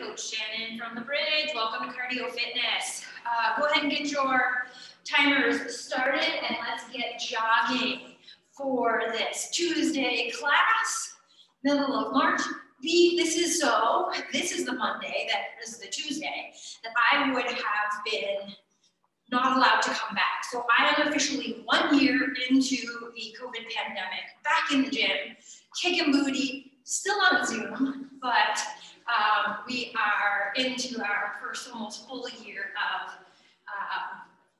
Coach Shannon from the bridge. Welcome to Cardio Fitness. Go ahead and get your timers started and let's get jogging for this Tuesday class, middle of March. This is the Monday, this is the Tuesday, that I would have been not allowed to come back. So I am officially 1 year into the COVID pandemic, back in the gym, kicking booty, still on Zoom, but we are into our first almost full year of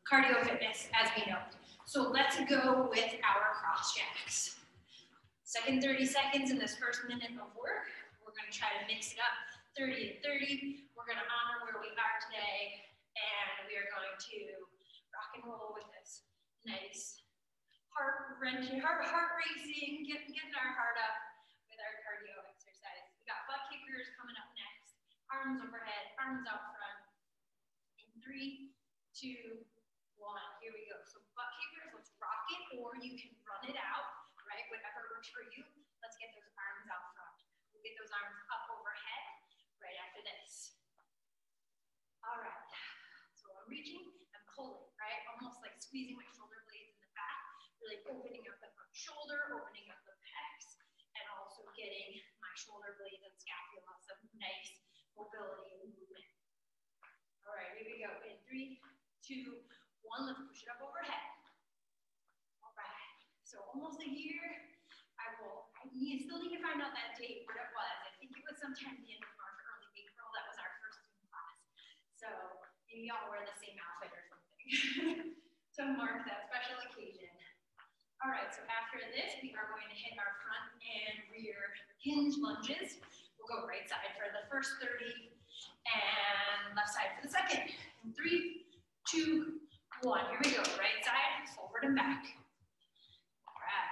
cardio fitness as we know. So let's go with our cross jacks. Second 30 seconds in this first minute of work. We're going to try to mix it up 30 and 30. We're going to honor where we are today, and we are going to rock and roll with this nice heart-wrenching, heart racing, getting our heart up with our cardio exercise. We got butt kickers coming up next. Arms overhead, arms out front. In 3, 2, 1. Here we go. So butt kickers, let's rock it, or you can run it out, right? Whatever works for you. Let's get those arms out front. We'll get those arms up overhead right after this. All right. So I'm reaching and pulling, right? Almost like squeezing my shoulder blades in the back, really opening up the front shoulder, opening up the pecs, and also getting my shoulder blades and scapula some nice mobility and movement. All right, here we go. In 3, 2, 1, let's push it up overhead. All right, so almost a year. I still need to find out that date, what it was. I think it was sometime the end of March, early April. That was our first Zoom class. So maybe y'all wear the same outfit or something to mark that special occasion. All right, so after this, we are going to hit our front and rear hinge lunges. We'll go right side for the first 30 and left side for the second. In 3, 2, 1. Here we go. Right side, forward and back. All right.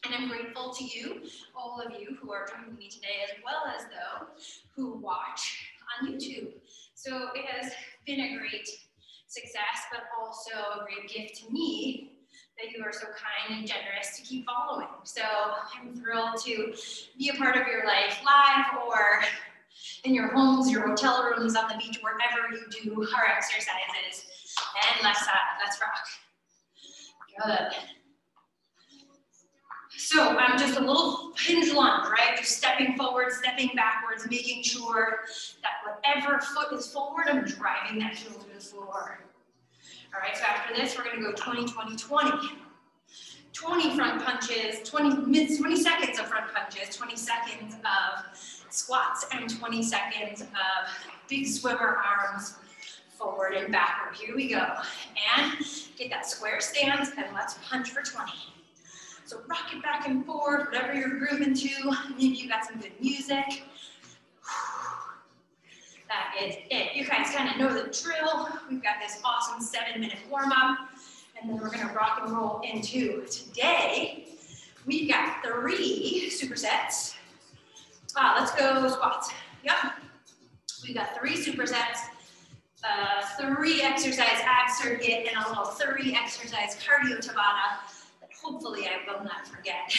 And I'm grateful to you, all of you who are joining me today, as well as those who watch on YouTube. So it has been a great success, but also a great gift to me that you are so kind and generous to keep following. So I'm thrilled to be a part of your life live or in your homes, your hotel rooms, on the beach, wherever you do our exercises. And left side, let's rock. Good. So I'm just a little hinge lunge, right? Just stepping forward, stepping backwards, making sure that whatever foot is forward, I'm driving that heel to the floor. All right, so after this, we're gonna go 20, 20, 20. 20 front punches, 20 seconds of front punches, 20 seconds of squats, and 20 seconds of big swimmer arms forward and backward. Here we go. And get that square stance, and let's punch for 20. So rock it back and forth, whatever you're grooving to. Maybe you got some good music. That is it. You guys kind of know the drill. We've got this awesome 7-minute warm-up, and then we're gonna rock and roll into today. We've got 3 supersets. Let's go squats. Yep. We've got 3 supersets, 3 exercise ab circuit, and a little 3 exercise cardio Tabata. Hopefully I will not forget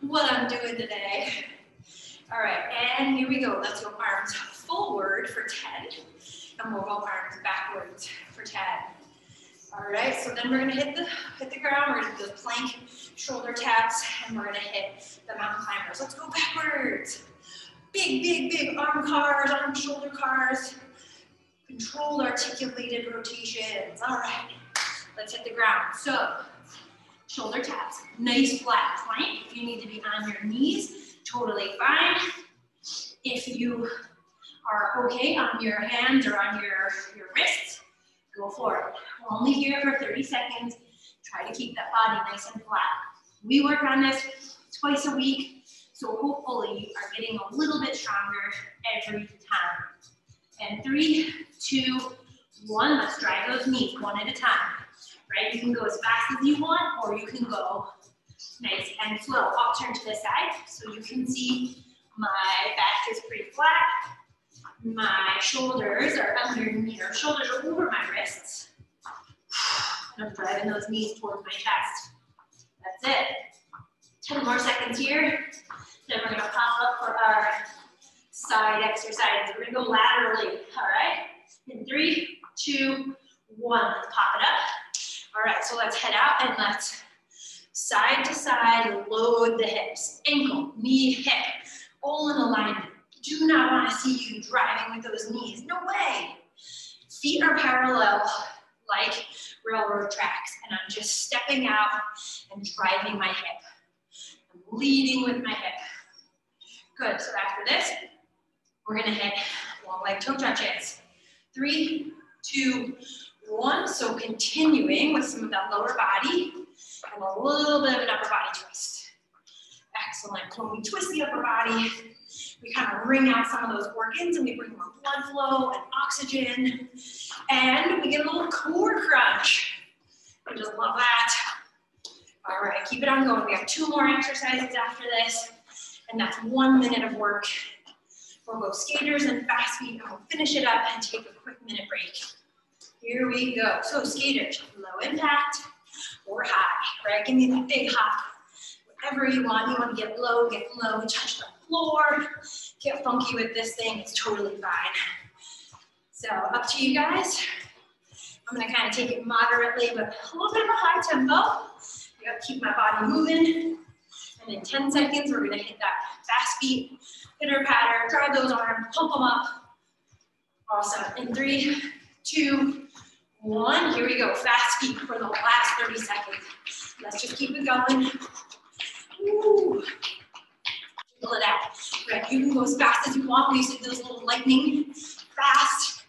what I'm doing today. All right, and here we go. Let's go arms forward for 10, and we'll go arms backwards for 10. All right, so then we're gonna hit the ground. We're gonna do the plank, shoulder taps, and we're gonna hit the mountain climbers. Let's go backwards. Big, big, big arm cars, arm shoulder cars. Controlled articulated rotations. All right, let's hit the ground. So, shoulder taps, nice flat plank. If you need to be on your knees, totally fine. If you are okay on your hands or on your wrists, go for it. We're only here for 30 seconds. Try to keep that body nice and flat. We work on this twice a week, so hopefully you are getting a little bit stronger every time. And 3, 2, 1, let's drive those knees one at a time. Right, you can go as fast as you want, or you can go nice and slow. I'll turn to the side so you can see my back is pretty flat. My shoulders are underneath, or shoulders are over my wrists. I'm driving those knees towards my chest. That's it. 10 more seconds here. Then we're gonna pop up for our side exercises. We're gonna go laterally, all right? In 3, 2, 1, let's pop it up. All right, so let's head out and let's side to side, load the hips. Ankle, knee, hip, all in alignment. Do not want to see you driving with those knees. No way. Feet are parallel like railroad tracks, and I'm just stepping out and driving my hip. I'm leading with my hip. Good, so after this, we're gonna hit long leg toe touches. 3, 2, 1, so continuing with some of that lower body and a little bit of an upper body twist. Excellent, when we twist the upper body, we kind of wring out some of those organs and we bring more blood flow and oxygen, and we get a little core crunch. I just love that. All right, keep it on going. We have 2 more exercises after this, and that's 1 minute of work. We'll go skaters and fast feet, and we'll finish it up and take a quick minute break. Here we go. So skaters, low impact or high, right? Give me that big hop. Whatever you want. You want to get low, touch the floor. Get funky with this thing, it's totally fine. So up to you guys. I'm gonna kind of take it moderately, but a little bit of a high tempo. I gotta keep my body moving. And in 10 seconds, we're gonna hit that fast feet, pitter patter, drive those arms, pump them up. Awesome. In 3, 2, 1, here we go. Fast feet for the last 30 seconds. Let's just keep it going. Woo. Pull it out. Right, you can go as fast as you want. We see those little lightning fast.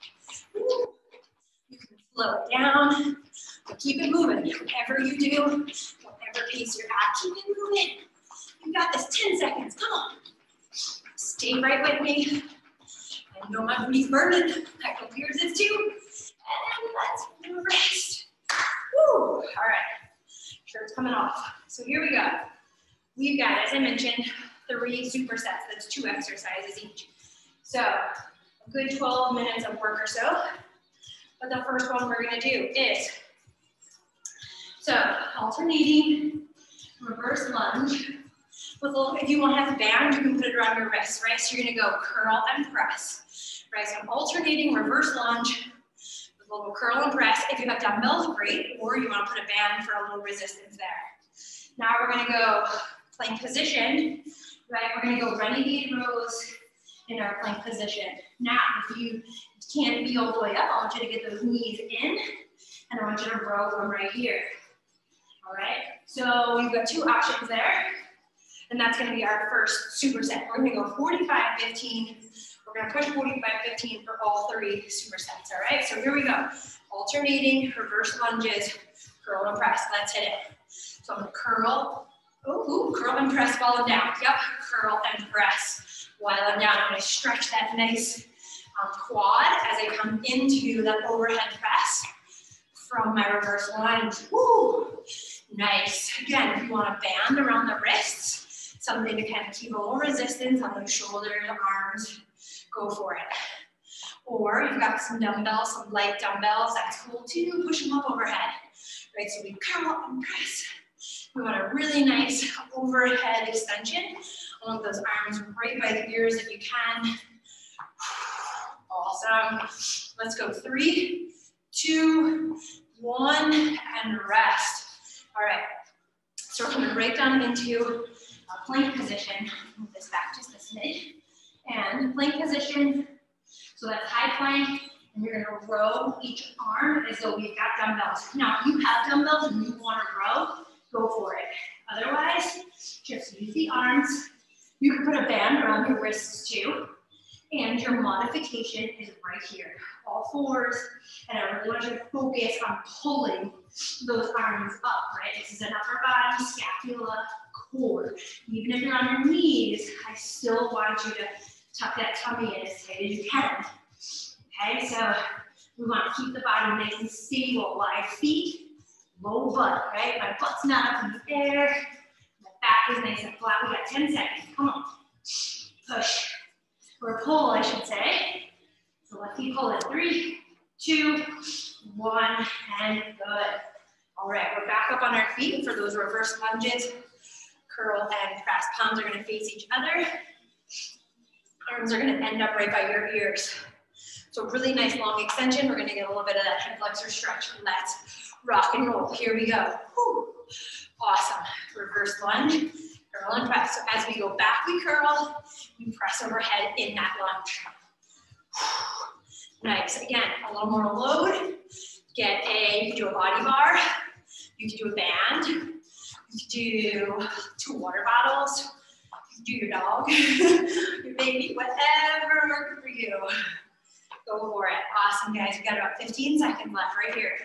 Woo. You can slow it down, but keep it moving. Whatever you do, whatever pace you're at, keep it moving. You got this, 10 seconds, come on. Stay right with me. I know my booty's burning. I hope yours is too. And let's rest. Woo, all right. Shirt's coming off. So here we go. We've got, as I mentioned, 3 supersets. That's 2 exercises each. So a good 12 minutes of work or so. But the first one we're gonna do is, so alternating reverse lunge. With a little, if you want to have a band, you can put it around your wrist, right? So you're gonna go curl and press, right? So I'm alternating reverse lunge with a little curl and press. If you have dumbbells, great, or you want to put a band for a little resistance there. Now we're gonna go plank position, right? We're gonna go renegade rows in our plank position. Now, if you can't be all the way up, I want you to get those knees in, and I want you to row from right here. All right, so we've got 2 options there. And that's gonna be our first superset. We're gonna go 45-15. We're gonna push 45-15 for all 3 supersets, all right? So here we go. Alternating reverse lunges, curl and press. Let's hit it. So I'm gonna curl, curl and press while I'm down. Yep, curl and press while I'm down. I'm gonna stretch that nice quad as I come into that overhead press from my reverse lunge. Woo, nice. Again, if you want a band around the wrists, something to kind of keep a little resistance on those shoulders, arms, go for it. Or you've got some dumbbells, some light dumbbells, that's cool too, push them up overhead. Right, so we curl up and press. We want a really nice overhead extension. I want those arms right by the ears if you can. Awesome. Let's go 3, 2, 1, and rest. All right, so we're coming right down into a plank position. Move this back just a smidge. And plank position, so that's high plank, and you're gonna row each arm as though we've got dumbbells. Now, if you have dumbbells and you wanna row, go for it. Otherwise, just use the arms. You can put a band around your wrists too, and your modification is right here. All 4s, and I really want you to focus on pulling those arms up, right? This is an upper body, scapula, core. Even if you're on your knees, I still want you to tuck that tummy in as tight as you can. Okay, so we want to keep the body nice and stable. Wide feet, low butt, right? My butt's not up in the air. My back is nice and flat. We got 10 seconds. Come on. Push. Or pull, I should say. So let's keep pulling. 3, 2, 1, and good. All right, we're back up on our feet for those reverse lunges. Curl and press. Palms are going to face each other. Arms are gonna end up right by your ears. So really nice long extension. We're gonna get a little bit of that hip flexor stretch. Let's rock and roll. Here we go. Whew. Awesome. Reverse lunge, curl and press. So as we go back, we curl, we press overhead in that lunge. Nice. Again, a little more load. You can do a body bar. You can do a band. You can do 2 water bottles. You can do your dog, your baby, whatever works for you. Go for it. Awesome, guys. We got about 15 seconds left right here.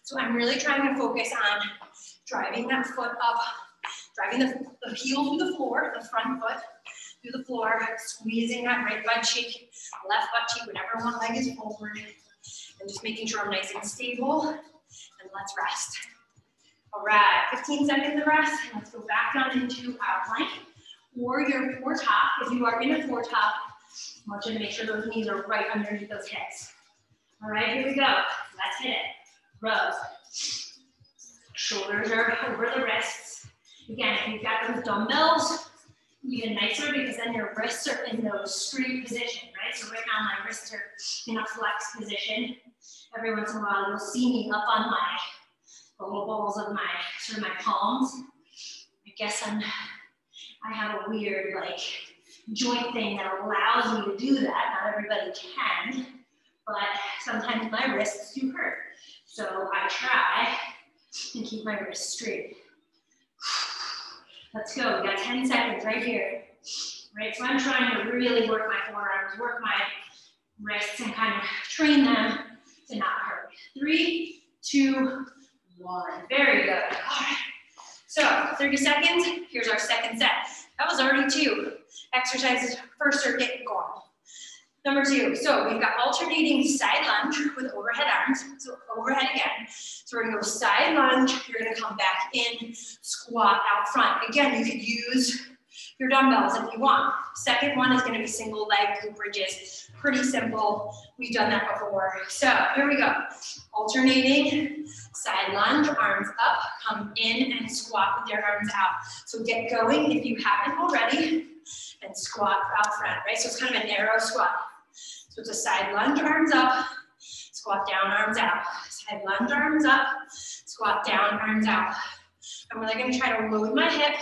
So I'm really trying to focus on driving that foot up, driving the heel through the floor, the front foot through the floor, squeezing that right butt cheek, left butt cheek, whatever one leg is forward, and just making sure I'm nice and stable. And let's rest. All right, 15 seconds of rest. And let's go back down into our plank or your four top. If you are in a four top, I want you to make sure those knees are right underneath those hips. All right, here we go. Let's hit it. Rows. Shoulders are over the wrists. Again, if you've got those dumbbells, even nicer because then your wrists are in those straight position, right? So right now my wrists are in a flex position. Every once in a while you'll see me up on the little balls of my palms. I guess I have a weird like joint thing that allows me to do that. Not everybody can, but sometimes my wrists do hurt. So I try and keep my wrists straight. Let's go, we got 10 seconds right here. Right, so I'm trying to really work my forearms, work my wrists, and kind of train them to not hurt. 3, 2, 1. Very good. All right. So 30 seconds, here's our second set. That was already 2 exercises, first circuit gone. Number 2, so we've got alternating side lunge with overhead arms. So overhead again. So we're gonna go side lunge, you're gonna come back in, squat out front. Again, you could use your dumbbells if you want. Second one is gonna be single leg glute bridges. Pretty simple, we've done that before. So here we go. Alternating side lunge, arms up, come in and squat with your arms out. So get going if you haven't already, and squat out front, right? So it's kind of a narrow squat. So it's a side lunge, arms up, squat down, arms out. Side lunge, arms up, squat down, arms out. I'm really gonna try to load my hip,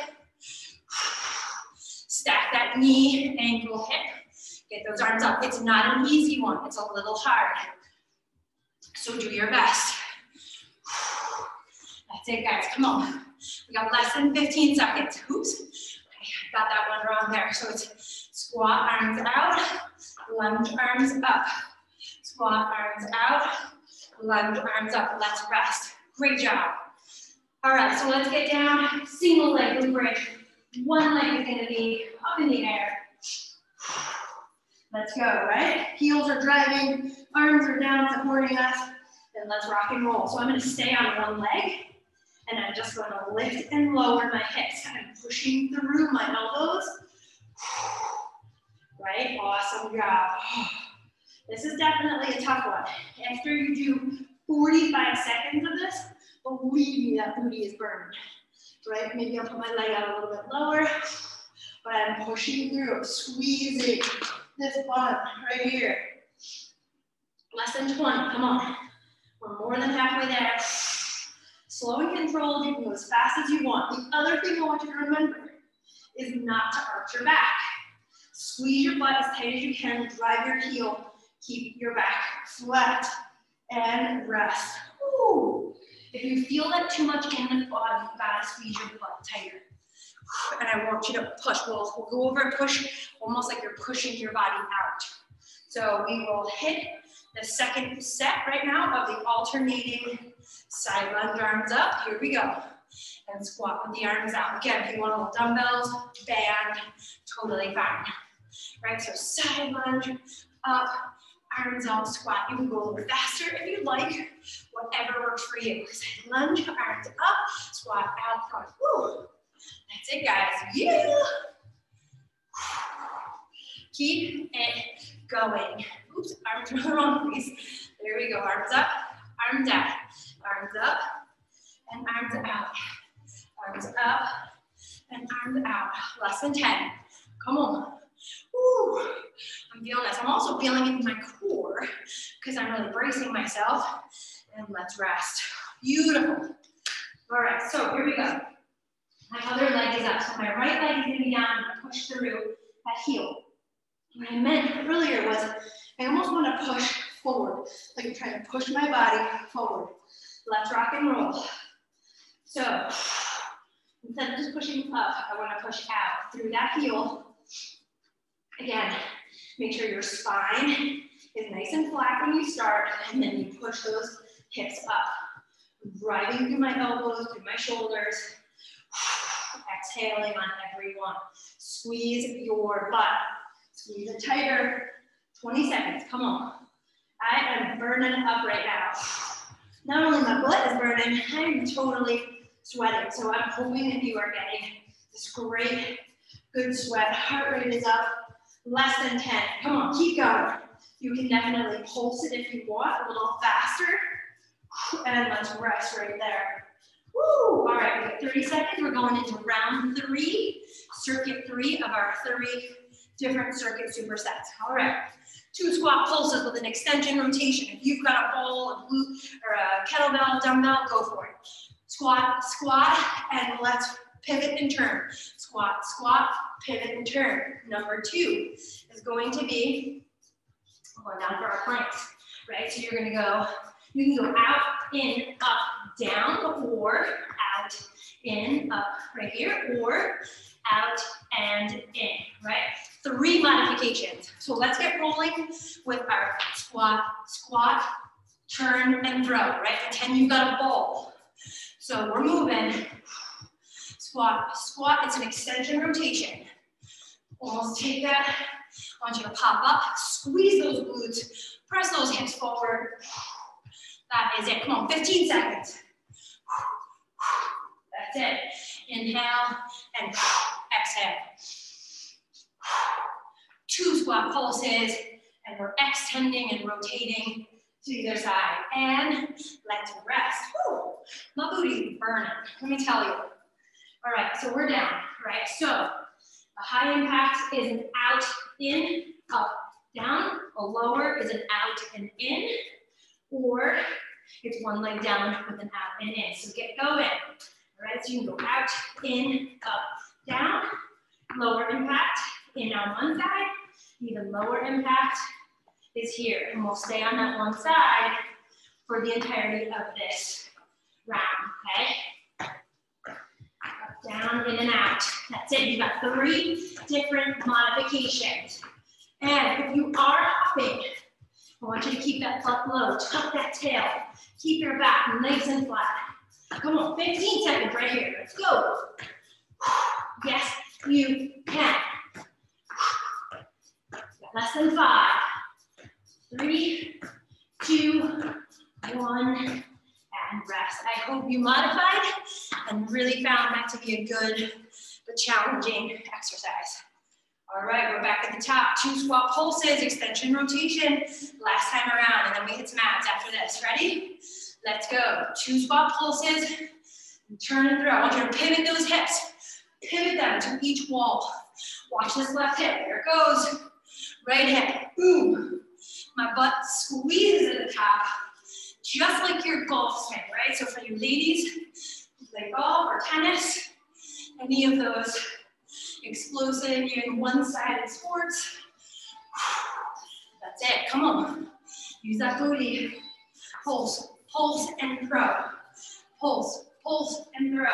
stack that knee, ankle, hip, get those arms up. It's not an easy one, it's a little hard. So do your best. That's it, guys, come on. We got less than 15 seconds. Oops, I got that one wrong there. So it's squat, arms out, lunge, arms up. Squat, arms out, lunge, arms up. Let's rest. Great job. All right, so let's get down. Single leg glute bridge. One leg is gonna be up in the air. Let's go, right? Heels are driving, arms are down supporting us. Then let's rock and roll. So I'm gonna stay on one leg, and I'm just gonna lift and lower my hips. I'm pushing through my elbows. Right, awesome job. This is definitely a tough one. After you do 45 seconds of this, believe me, that booty is burned. Right, maybe I'll put my leg out a little bit lower, but I'm pushing through, squeezing this bottom right here. Less than 20, come on. We're more than halfway there. Slow and controlled, you can go as fast as you want. The other thing I want you to remember is not to arch your back. Squeeze your butt as tight as you can, drive your heel, keep your back flat, and rest. Ooh. If you feel that too much in the body, you've got to squeeze your butt tighter. And I want you to push. We'll go over and push almost like you're pushing your body out. So we will hit the second set right now of the alternating side lunge, arms up. Here we go. And squat with the arms out. Again, if you want a little dumbbells, band, totally fine. Right, so side lunge, up, arms out, squat. You can go a little bit faster if you'd like, whatever works for you. Side lunge, arms up, squat out front. Woo. That's it, guys. Yeah. Keep it going. Oops, arms are wrong, please. There we go. Arms up, arms out. Arms up, and arms out. Arms up, and arms out. Less than 10. Come on. Woo. I'm feeling this. I'm also feeling it in my core because I'm really bracing myself. And let's rest. Beautiful. All right, so here we go. My other leg is up. So my right leg is going to be down. I'm going to push through that heel. What I meant earlier was I almost want to push forward, like I'm trying to push my body forward. Let's rock and roll. So instead of just pushing up, I want to push out through that heel. Again, make sure your spine is nice and flat when you start, and then you push those hips up. Driving through my elbows, through my shoulders. Exhaling on every one. Squeeze your butt. Squeeze it tighter. 20 seconds, come on. I am burning up right now. Not only my butt is burning, I'm totally sweating. So I'm hoping that you are getting this great, good sweat. Heart rate is up, less than 10. Come on, keep going. You can definitely pulse it if you want, a little faster. And let's rest right there. Woo! All right, we got 30 seconds. We're going into round 3, circuit 3 of our 3 different circuit supersets. All right, 2 squat pulses with an extension rotation. If you've got a ball, a glute, or a kettlebell, dumbbell, go for it. Squat, squat, and let's pivot and turn. Squat, squat, pivot and turn. Number 2 is going to be going down for our planks, right? So you're gonna go, you can go out, in, up, down, or out, in, up, right here, or out and in, right? 3 modifications. So let's get rolling with our squat, squat, turn, and throw, right? Pretend you've got a ball. So we're moving. Squat, squat, it's an extension rotation. Almost take that. I want you to pop up, squeeze those glutes, press those hips forward. That is it. Come on, 15 seconds. That's it. Inhale and exhale. 2 squat pulses, and we're extending and rotating to either side. And let's rest. Woo. My booty's burning, let me tell you. All right, so we're down, right? So a high impact is an out, in, up, down. A lower is an out and in. Or it's one leg down with an out and in. So get going. All right, so you can go out, in, up, down. Lower impact in on one side. Even lower impact is here. And we'll stay on that one side for the entirety of this round, okay? Up, down, in, and out. That's it. You've got 3 different modifications. And if you are hopping, I want you to keep that butt low, tuck that tail, keep your back nice and flat. Come on, 15 seconds right here, let's go. Yes, you can. Less than 5, 3, 2, 1, and rest. I hope you modified and really found that to be a good but challenging exercise. All right, we're back at the top. 2 squat pulses, extension rotation, last time around, and then we hit some abs after this. Ready? Let's go. 2 squat pulses, and turn and throw. I want you to pivot those hips. Pivot them to each wall. Watch this left hip. There it goes. Right hip. Boom. My butt squeezes at the top, just like your golf swing, right? So for you ladies who play golf or tennis, any of those explosive, even one-sided sports. That's it, come on. Use that booty. Pulse, pulse, and throw. Pulse, pulse, and throw.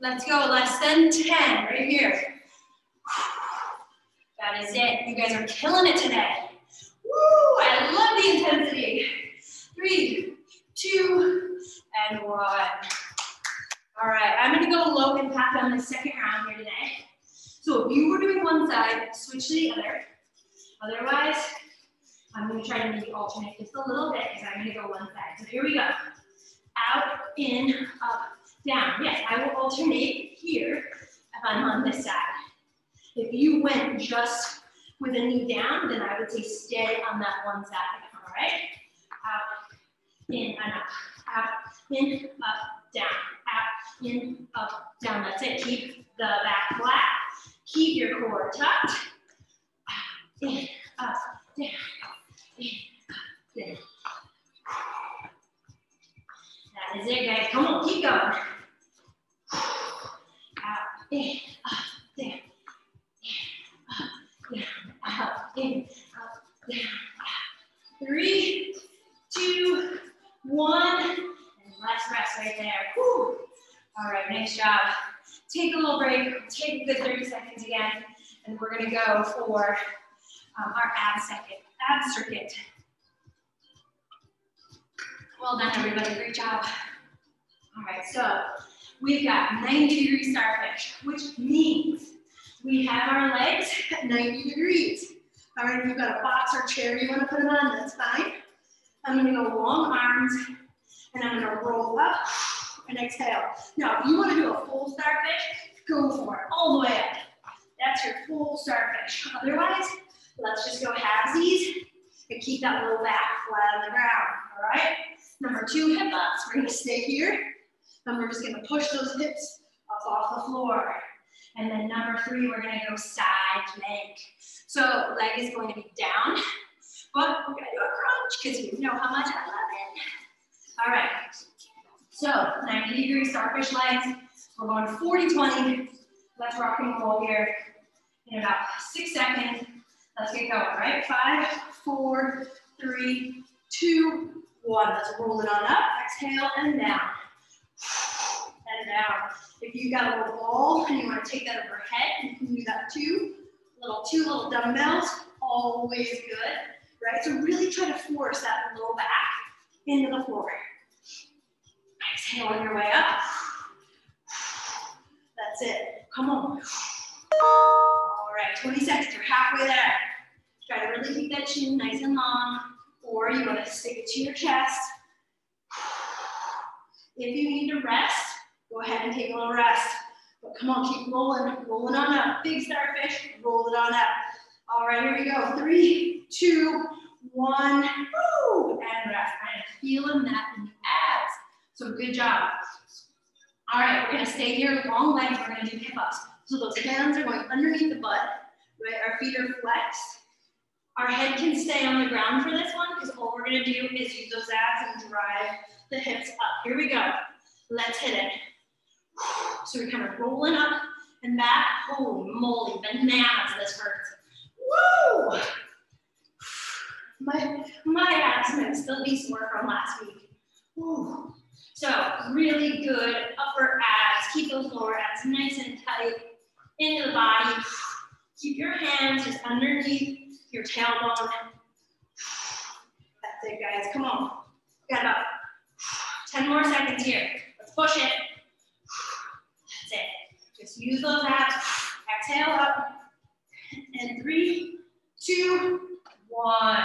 Let's go, less than 10, right here. That is it, you guys are killing it today. Woo, I love the intensity. 3, 2, and 1. All right, I'm gonna go low impact on the second round here today. So if you were doing one side, switch to the other. Otherwise, I'm gonna try to maybe alternate just a little bit because I'm gonna go one side. So here we go. Out, in, up, down. Yes, I will alternate here if I'm on this side. If you went just with a knee down, then I would say stay on that one side, all right? Out, in, and up. Out, in, up, down. Out, in, up, down. That's it. Keep the back flat. Keep your core tucked. in, up, down, in, up, down. That is it, guys. Come on, keep going. Out, in, up, down, in, up, down, out, in, up, down, out. 3, 2, 1, and let's rest right there. Whew. All right, nice job. Take a little break, take a good 30 seconds again, and we're gonna go for our ab circuit. Well done, everybody, great job. All right, so we've got 90-degree starfish, which means we have our legs at 90 degrees. All right, if you've got a box or chair you wanna put them on, that's fine. I'm gonna go long arms, and I'm gonna roll up and exhale. Now, if you wanna do a full starfish, go for it, all the way up. That's your full starfish. Otherwise, let's just go halvesies and keep that low back flat on the ground, all right? Number 2, hip ups. We're gonna stay here, and we're just gonna push those hips up off the floor. And then number 3, we're gonna go side plank. So leg is going to be down, but we're gonna do a crunch because you know how much I love it. All right, so 90-degree starfish legs. We're going 40-20. Let's rock and roll here in about 6 seconds. Let's get going, all right? 5, 4, 3, 2, 1. Let's roll it on up. Exhale and down. And down. If you've got a little ball and you want to take that overhead, you can do that too. Two little dumbbells, always good, right? So really try to force that low back into the floor. Exhale on your way up. That's it. Come on. All right, 20 seconds. You're halfway there. Try to really keep that chin nice and long, or you want to stick it to your chest. If you need to rest, go ahead and take a little rest. But come on, keep rolling, rolling on up. Big starfish, roll it on up. All right, here we go. 3, 2, 1, woo, and rest. I'm feeling that in the abs. So good job. All right, we're gonna stay here, long legs, we're gonna do hip ups. So those hands are going underneath the butt, right? Our feet are flexed. Our head can stay on the ground for this one because all we're gonna do is use those abs and drive the hips up. Here we go. Let's hit it. So we're kind of rolling up and back. Holy moly, bananas, this hurts. Woo! My abs might still be sore from last week. Woo. So really good upper abs. Keep those lower abs nice and tight into the body. Keep your hands just underneath your tailbone. That's it, guys. Come on. Got about 10 more seconds here. Let's push it. That's it. Just use those abs. Exhale up. And 3, 2, 1.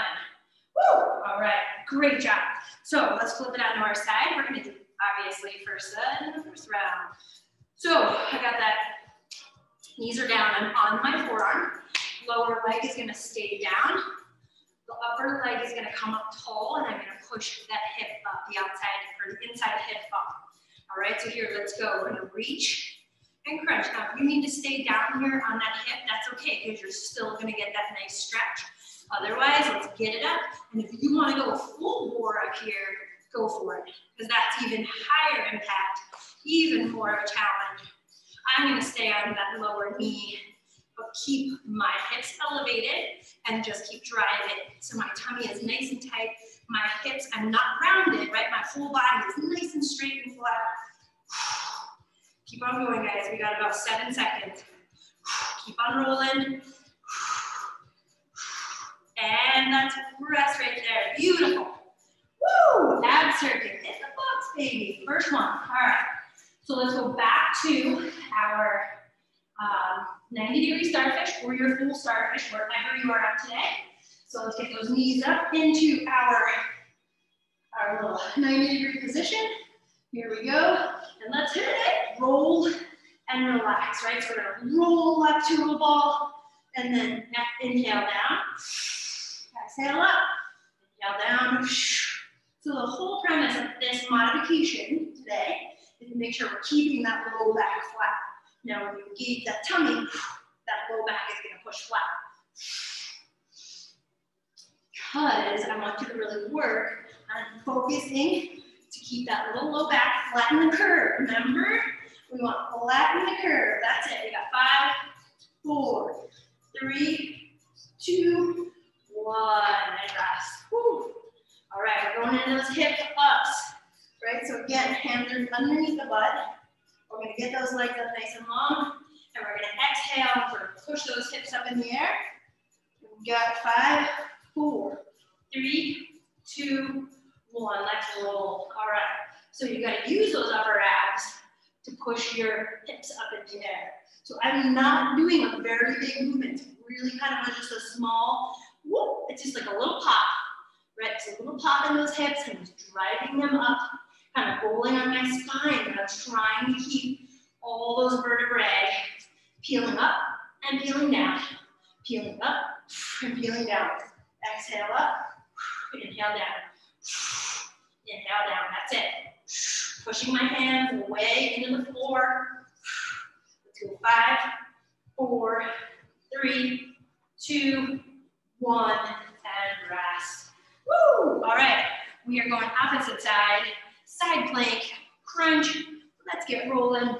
Woo! All right. Great job. So let's flip it onto our side. We're going to do, obviously, first set in the first round. So I got that. Knees are down. I'm on my forearm. Lower leg is going to stay down. The upper leg is going to come up tall, and I'm going to push that hip up the outside or the inside hip up. All right, so here, let's go. We're going to reach and crunch. Now, if you need to stay down here on that hip, that's okay, because you're still going to get that nice stretch. Otherwise, let's get it up. And if you want to go full bore up here, go for it, because that's even higher impact, even more of a challenge. I'm going to stay on that lower knee, but keep my hips elevated and just keep driving. So my tummy is nice and tight. My hips, I'm not rounded, right? My whole body is nice and straight and flat. Keep on going, guys. We got about 7 seconds. Keep on rolling. And that's rest right there. Beautiful. Woo! Ab circuit. In the box, baby. First one. All right. So let's go back to our 90-degree starfish or your full starfish, wherever you are at today. So let's get those knees up into our little 90-degree position. Here we go. And let's hit it. Roll and relax, right? So we're going to roll up to a ball and then inhale down. Exhale up. Inhale down. So the whole premise of this modification today is to make sure we're keeping that low back flat. Now when you engage that tummy, that low back is going to push flat. because I want you to really work on focusing to keep that little low back, flatten the curve. Remember, we want to flatten the curve. That's it. We got 5, 4, 3, 2, 1, and rest. Woo. All right, we're going into those hip ups, right? So again, hands are underneath the butt. We're going to get those legs up nice and long, and we're going to exhale. We're going to push those hips up in the air. We got 5, 4, 3, 2, 1. Let's roll. All right. So you got to use those upper abs to push your hips up in the air. So I'm not doing a very big movement. It's really kind of just a small whoop. It's just like a little pop, right? So a little pop in those hips and just driving them up, kind of rolling on my spine. And I'm trying to keep all those vertebrae peeling up and peeling down, peeling up and peeling down. Exhale up, inhale down, inhale down. That's it. Pushing my hands away into the floor. Let's go 5, 4, 3, 2, 1, and rest. Woo! All right, we are going opposite side, side plank, crunch. Let's get rolling.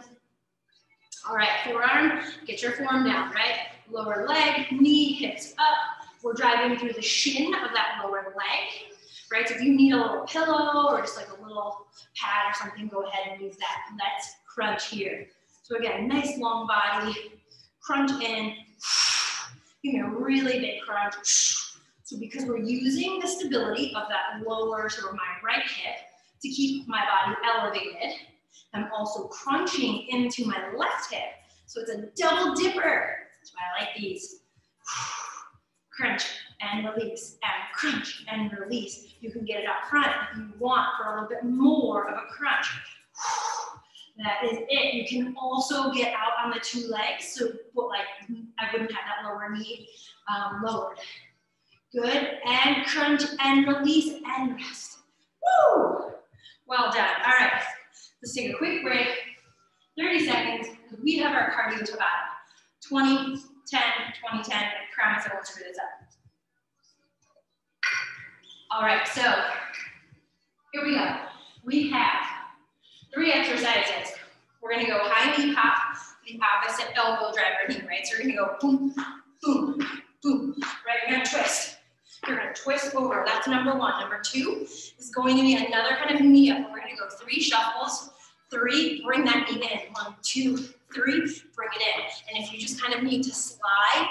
All right, forearm, get your form down, right? Lower leg, knee, hips up. We're driving through the shin of that lower leg, right? So if you need a little pillow or just like a little pad or something, go ahead and use that. Let's crunch here. So again, nice long body, crunch in, give me a really big crunch. So because we're using the stability of that lower, sort of my right hip to keep my body elevated, I'm also crunching into my left hip. So it's a double dipper. That's why I like these. Crunch and release, and crunch and release. You can get it up front if you want for a little bit more of a crunch. That is it. You can also get out on the 2 legs, so like I wouldn't have that lower knee lowered. Good, and crunch and release and rest. Woo! Well done. All right, let's take a quick break. 30 seconds. We have our cardio to about 20, 10, 20, 10. I promise I won't screw this up. All right, so here we go. We have 3 exercises. We're gonna go high knee pop, the opposite elbow driver knee, right? So you're gonna go boom, boom, boom, right? You're gonna twist. You're gonna twist over, that's number 1. Number 2 is going to be another kind of knee up. We're gonna go 3 shuffles. 3, bring that knee in. 1, 2, 3, bring it in. And if you just kind of need to slide,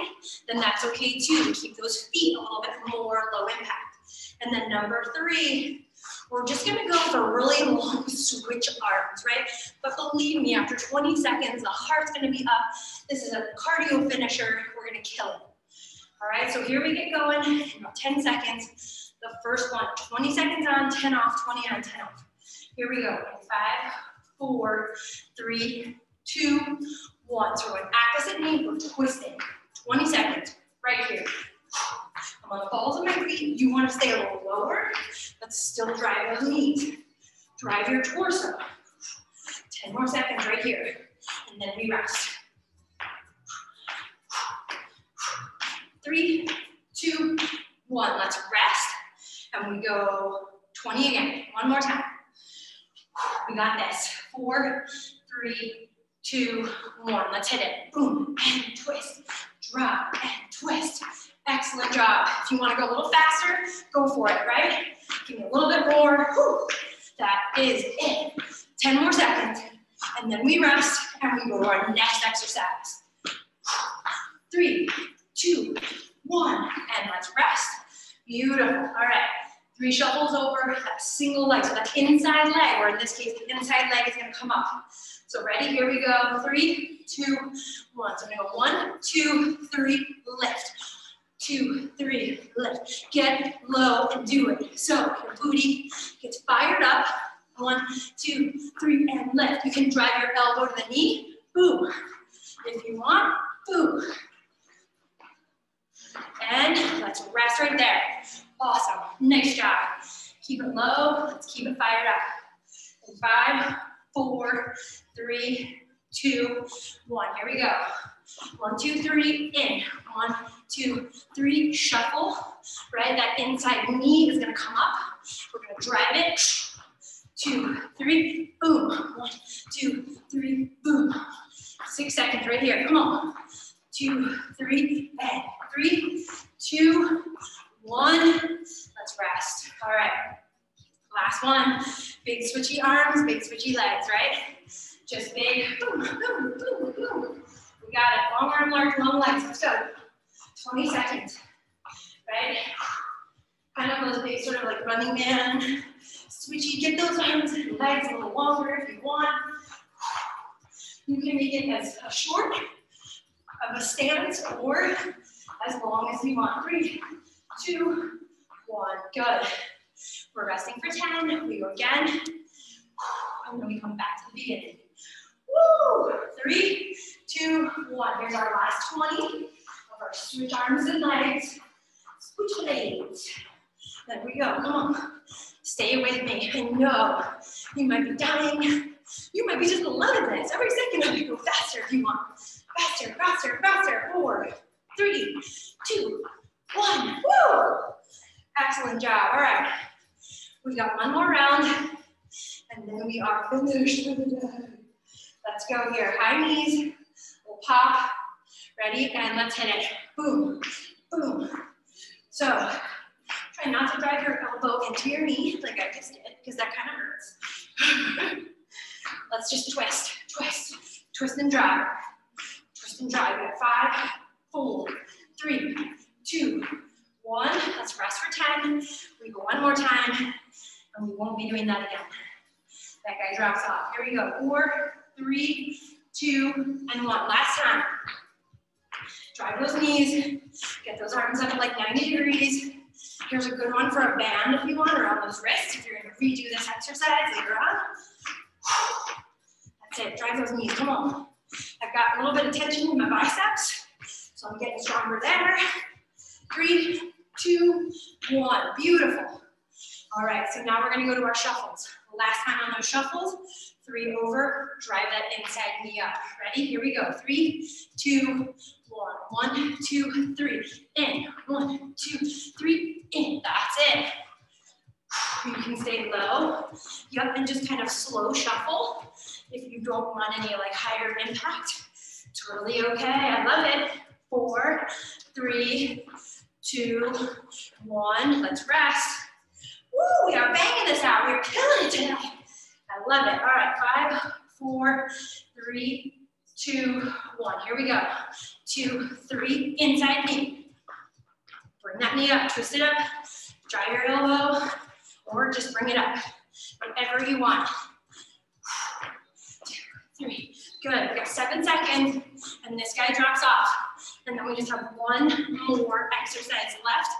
then that's okay too. Keep those feet a little bit more low impact. And then number 3, we're just gonna go for really long switch arms, right? But believe me, after 20 seconds, the heart's gonna be up. This is a cardio finisher. We're gonna kill it. All right, so here we get going in about 10 seconds. The first one, 20 seconds on, 10 off, 20 on, 10 off. Here we go, 5, 4, 3, 2, 1. So we're going opposite knee, we're twisting. 20 seconds, right here. I'm on the balls of my feet. You want to stay a little lower. Let's still drive those knees. Drive your torso. 10 more seconds right here. And then we rest. 3, 2, 1. Let's rest. And we go 20 again. One more time. We got this. 4, 3, 2, 1. Let's hit it. Boom, and twist. Drop and twist. Excellent job. If you want to go a little faster, go for it, right? Give me a little bit more. Whew. That is it. 10 more seconds. And then we rest and we go to our next exercise. 3, 2, 1. And let's rest. Beautiful. All right. 3 shuffles over that single leg. So that inside leg, or in this case, the inside leg is going to come up. So ready? Here we go. 3, 2, 1. So I'm going to go 1, 2, 3, lift. 2, 3, lift. Get low and do it. So your booty gets fired up. 1, 2, 3, and lift. You can drive your elbow to the knee. Boom. If you want, boom. And let's rest right there. Awesome. Nice job. Keep it low. Let's keep it fired up. In 5, 4, 3, 2, 1. Here we go. 1, 2, 3, in. 1, 2, 3, shuffle. right? That inside knee is gonna come up. We're gonna drive it. 2, 3, boom. 1, 2, 3, boom. 6 seconds right here, come on. 2, 3, and 3, 2, 1. Let's rest. All right, last one. Big switchy arms, big switchy legs, right? Just big, boom, boom, boom, boom. We got it, long arm, large, long legs, let's go. 20 seconds, right? Kind of those big sort of like running man, switchy, get those arms and legs a little longer if you want. You can make it as short of a stance or as long as you want. 3, 2, 1, good. We're resting for 10, we go again, and then we come back to the beginning. Woo! 3, 2, 1. Here's our last 20 of our switch arms and legs. Switch legs. There we go, come on. Stay with me. I know you might be dying. You might be just loving this. Every second of you go faster if you want. Faster, faster, faster. 4, 3, 2, 1. Woo! Excellent job. All right. We got one more round, and then we are finished for the day. Let's go here. High knees. We'll pop. Ready? And let's hit it. Boom, boom. So try not to drive your elbow into your knee like I just did, because that kind of hurts. Let's just twist, twist, twist and drive. Twist and drive. We got 5, 4, 3, 2, 1. Let's rest for 10. We go one more time, and we won't be doing that again. That guy drops off. Here we go. 4, 3, 2, and 1. Last time. Drive those knees. Get those arms up at like 90 degrees. Here's a good one for a band if you want, or on those wrists if you're going to redo this exercise later on. That's it. Drive those knees. Come on. I've got a little bit of tension in my biceps, so I'm getting stronger there. 3, 2, 1. Beautiful. All right, so now we're going to go to our shuffles. Last time on those shuffles, 3 over, drive that inside knee up. Ready? Here we go. 3, 2, 1. 1, 2, 3. In. 1, 2, 3. In. That's it. You can stay low. Yep, and just kind of slow shuffle. If you don't want any like higher impact, totally okay. I love it. 4, 3, 2, 1. Let's rest. Woo, we are banging this out. We're killing it today. I love it. All right, 5, 4, 3, 2, 1. Here we go. 2, 3, inside knee. Bring that knee up, twist it up, drive your elbow, or just bring it up. Whatever you want. 2, 3, good. We got 7 seconds, and this guy drops off. And then we just have one more exercise left.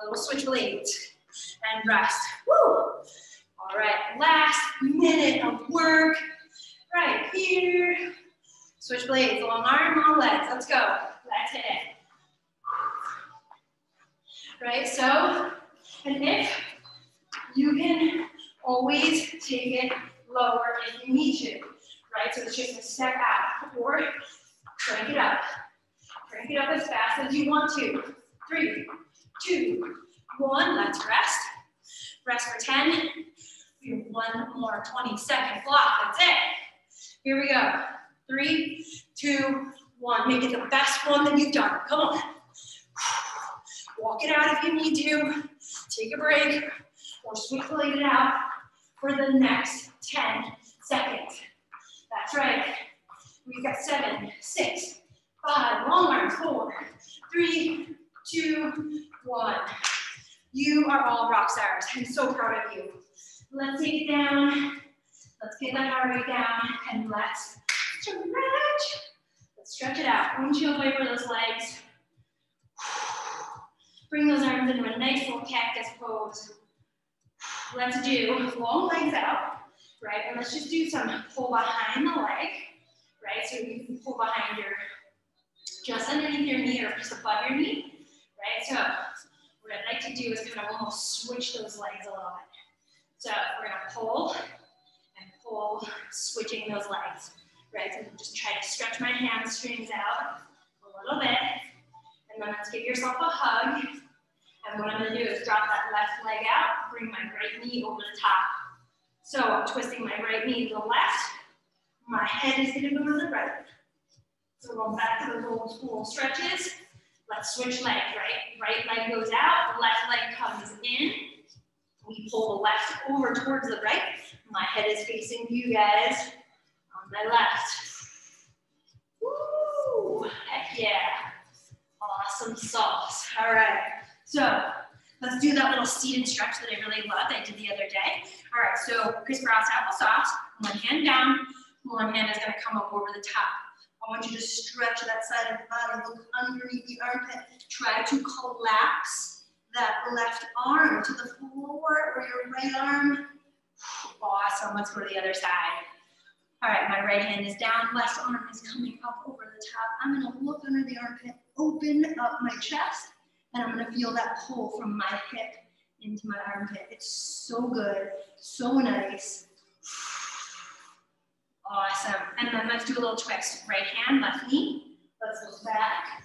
A little switch blades and rest. Woo! All right, last minute of work right here. Switch blades, long arm, long legs. Let's go. Let's hit it. Right, so, and if you can always take it lower if you need to, right? So it's just a step out, or crank it up. Crank it up as fast as you want to. 3, 2, 1, let's rest. Rest for 10. We have one more 20-second block, that's it. Here we go. 3, 2, 1. Make it the best one that you've done. Come on. Walk it out if you need to. Take a break, or switch blade it out for the next 10 seconds. That's right. We've got 7, 6, 5, long arms, 4, 3, 2, 1. You are all rock stars. I'm so proud of you. Let's take it down. Let's get that heart rate down, and let's stretch. Let's stretch it out. Windshield wiper those legs. Bring those arms into a nice little cactus pose. Let's do long legs out, right? And let's just do some pull behind the leg, right? So you can pull behind your, just underneath your knee or just above your knee, right? So what I'd like to do is kind of almost switch those legs a little bit. So we're gonna pull and pull, switching those legs, right? So just try to stretch my hamstrings out a little bit. And then let's give yourself a hug And what I'm gonna do is drop that left leg out, bring my right knee over the top. So I'm twisting my right knee to the left, my head is gonna go to the right. So going back to those old school stretches. Let's switch legs, right? Right leg goes out, left leg comes in. We pull the left over towards the right. My head is facing you guys on my left. Woo! Heck yeah. Awesome sauce. All right. So let's do that little seated stretch that I really loved. I did the other day. All right. So crisscross applesauce. One hand down. One hand is going to come up over the top. I want you to stretch that side of the body. Look underneath the armpit. Try to collapse that left arm to the floor or your right arm. Awesome. Let's go to the other side. All right, my right hand is down, left arm is coming up over the top. I'm gonna look under the armpit, open up my chest, and I'm gonna feel that pull from my hip into my armpit. It's so good, so nice. Awesome. And then let's do a little twist. Right hand, left knee. Let's look back.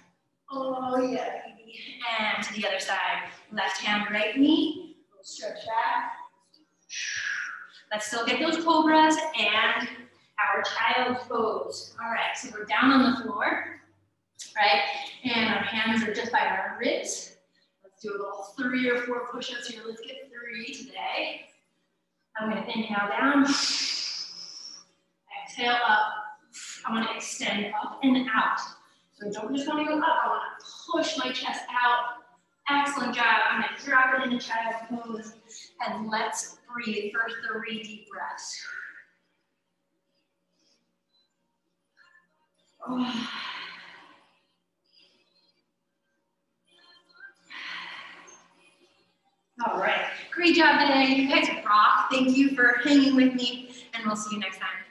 Oh yeah, baby. And to the other side. Left hand, right knee. We'll stretch back. Let's still get those cobras and our child's pose. All right, so we're down on the floor, right? And our hands are just by our ribs. Let's do a little 3 or 4 push-ups here. Let's get 3 today. I'm gonna inhale down. Exhale up. I wanna extend up and out. So don't just wanna go up, I wanna push my chest out. Excellent job. I'm gonna drop it into child's pose. And let's breathe for 3 deep breaths. Oh. All right, great job today. You guys rock. Thank you for hanging with me, and we'll see you next time.